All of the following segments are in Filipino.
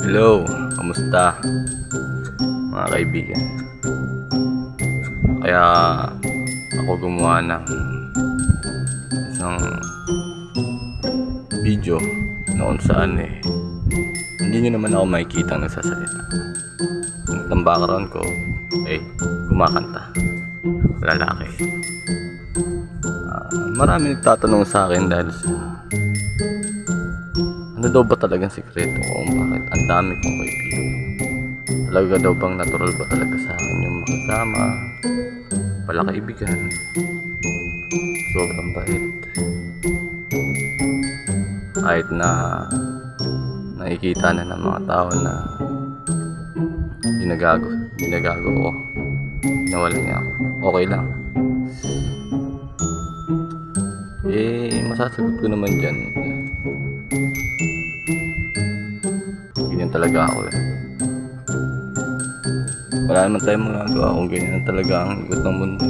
Hello, kamusta mga kaibigan? Kaya ako gumawa ng isang video noon saan hindi nyo naman ako makikita nagsasalita. Ang background ko ay kumakanta, lalaki. Marami nagtatanong sa akin dahil sa ano daw ba talagang sikreto ko kung bakit ang dami kong kaibigan. Talaga daw bang natural ba talaga sa akin yung makisama, pala kaibigan, sobrang bait. Kahit na nakikita na ng mga tao na ginagago ko, nawalan niya ako, okay lang. Masasagot ko naman dyan, ganyan talaga ako Wala naman tayong magagawa kung ganyan talaga ang ikot ng mundo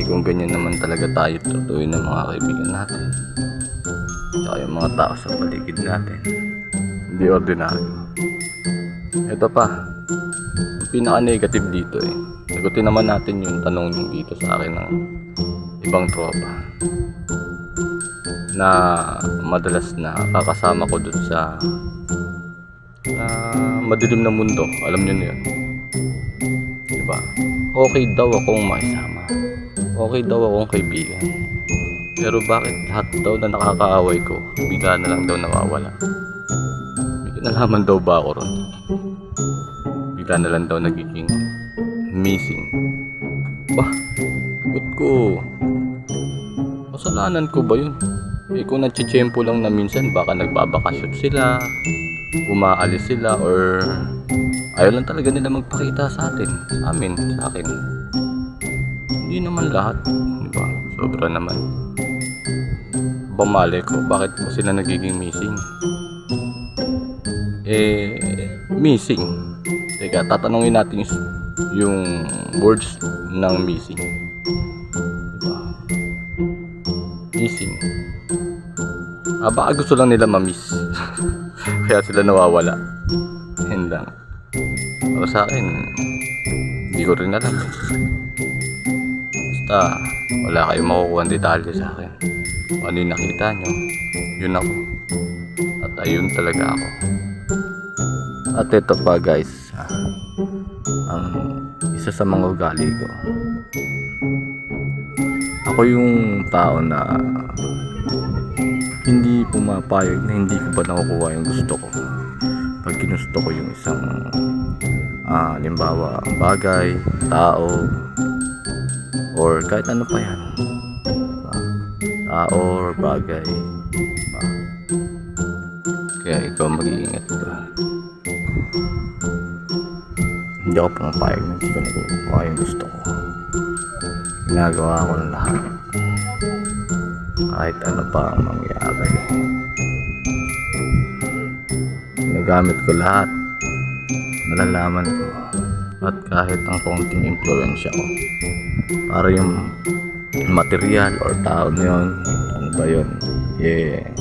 kung ganyan naman talaga tayo tutuin ng mga kaibigan natin, tsaka yung mga tao sa paligid natin, hindi ordinaryo. Ito pa, yung pinaka-negative dito sagutin naman natin yung tanong dito sa akin ng ibang tropa na madalas na kakasama ko dun sa madilim na mundo. Alam nyo na yun, diba? Okay daw akong makisama, okay daw akong kaibigan, pero bakit lahat daw na nakakaaway ko bigla na lang daw nawawala? May kinalaman daw ba ako ron? Bigla na lang daw nagiging missing. Bah, sagot ko, kasalanan ko ba yun? Kung nagchitsyempo lang na minsan, baka nagbabakasyon sila, umaalis sila, or ayaw lang talaga nila magpakita sa atin, sa akin. Hindi naman lahat, diba? Sobra naman. Bamali ko, bakit po sila nagiging missing? Missing. Teka, tatanungin natin yung words ng missing. Diba? Missing. Baka gusto lang nila ma-miss. Kaya sila nawawala. Yun lang. Pero sa akin, hindi ko rin alam. Basta, wala kayong makukuha ng detalye sa akin. Kung ano yung nakita nyo, yun ako. At ayun talaga ako. At ito pa guys, ang isa sa mga ugali ko. Ako yung tao na hindi pumapayag na hindi ko ba nakukuha yung gusto ko. Pag ginusto ko yung isang halimbawa bagay, tao, or kahit ano pa yan, tao or bagay, kaya ikaw mag-iingat ka. Hindi ako pumapayag na hindi ko nakukuha yung gusto ko. Ginagawa ko ng lahat, kahit ano pa ang mangyari. Nagamit ko lahat, nalalaman ko, at kahit ang konting impluwensya ko para yung material or tao na yun, ano ba yun,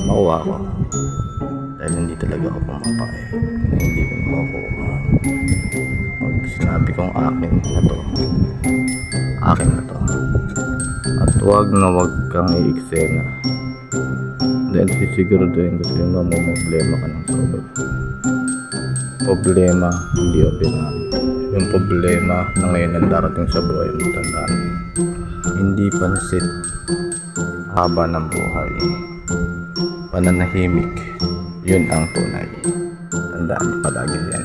makuha ko. Dahil hindi talaga ako pumapayag na hindi ko makukuha. Pag sinabi kong akin na to, at huwag kang i-eksena, dahil sisiguraduhin ko sa'yo mamumblema ka ng sobra. Problema, hindi ordinary. Yung problema na ngayon ang darating sa buhay mo, tandaan, hindi pansit haba ng buhay, pananahimik, yun ang tunay. Tandaan palagi yan.